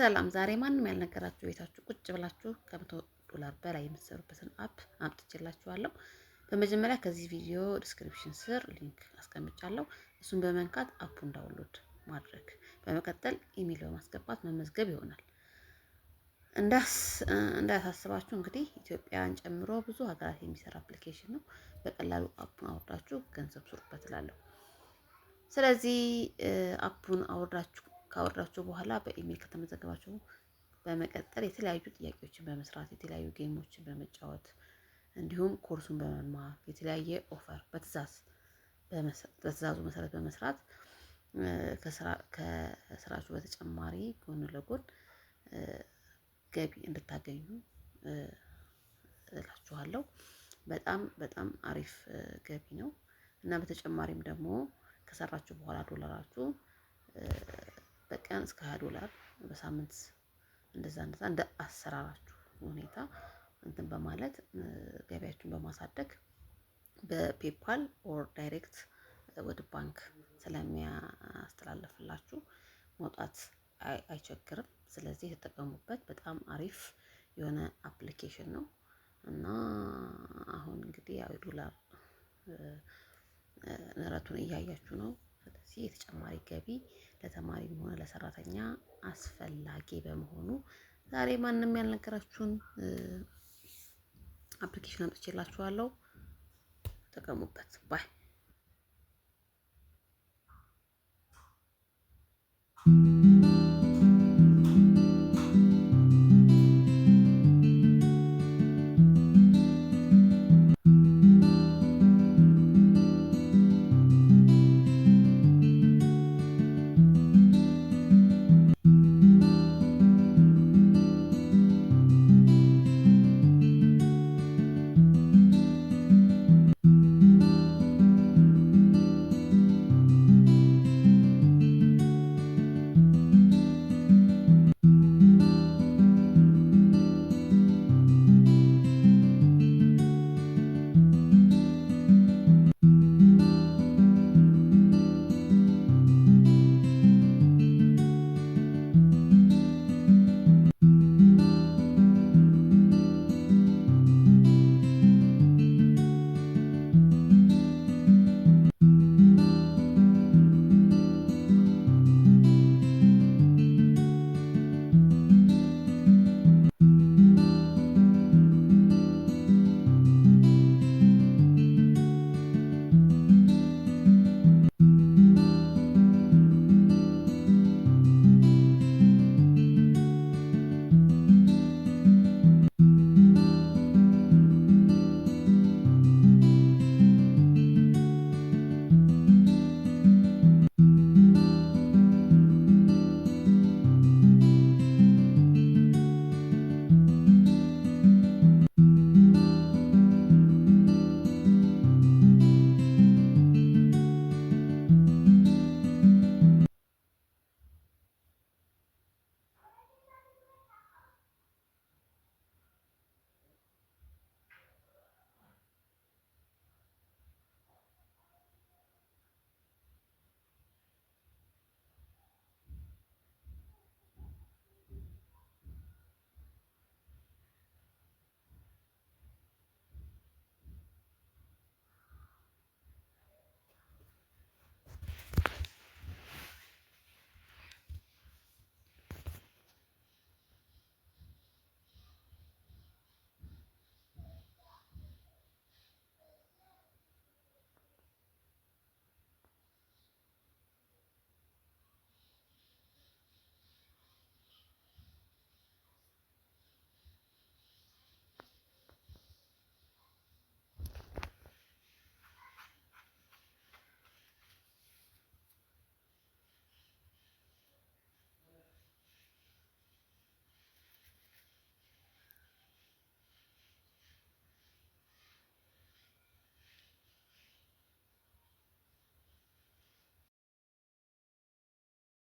ሰላም ዛሬ ማንም ያልነገራችሁ ቤታችሁ ቁጭ ብላችሁ $100 በላይ የምትሰሩበትን አፕ አምጥቼላችኋለሁ። በመጀመሪያ ከዚህ ቪዲዮ ዲስክሪፕሽን ስር ሊንክ አስቀምጫለሁ። እሱን በመንካት አፑን ዳውንሎድ ማድረግ፣ በመቀጠል ኢሜል በማስገባት መመዝገብ ይሆናል። እንዳያሳስባችሁ እንግዲህ ኢትዮጵያን ጨምሮ ብዙ ሀገራት የሚሰራ አፕሊኬሽን ነው። በቀላሉ አፑን አውርዳችሁ ገንዘብ ስሩበት እላለሁ። ስለዚህ አፑን ካወርዳችሁ በኋላ በኢሜል ከተመዘገባችሁ በመቀጠል የተለያዩ ጥያቄዎችን በመስራት የተለያዩ ጌሞችን በመጫወት እንዲሁም ኮርሱን በመማር የተለያየ ኦፈር በትዕዛዙ መሰረት በመስራት ከስራችሁ በተጨማሪ ጎን ለጎን ገቢ እንድታገኙ እላችኋለሁ። በጣም በጣም አሪፍ ገቢ ነው እና በተጨማሪም ደግሞ ከሰራችሁ በኋላ ዶላራችሁ በቀን እስከ $20 በሳምንት እንደዛ እንደ አሰራራችሁ ሁኔታ እንትን በማለት ገቢያችሁን በማሳደግ በፔፓል ኦር ዳይሬክት ወደ ባንክ ስለሚያስተላልፍላችሁ መውጣት አይቸግርም። ስለዚህ የተጠቀሙበት በጣም አሪፍ የሆነ አፕሊኬሽን ነው እና አሁን እንግዲህ ያው ዶላር ንረቱን እያያችሁ ነው። ስለዚህ የተጨማሪ ገቢ ለተማሪም ሆነ ለሰራተኛ አስፈላጊ በመሆኑ ዛሬ ማንም ያልነገራችሁን አፕሊኬሽን አምጥቼላችኋለሁ። ተጠቀሙበት ባይ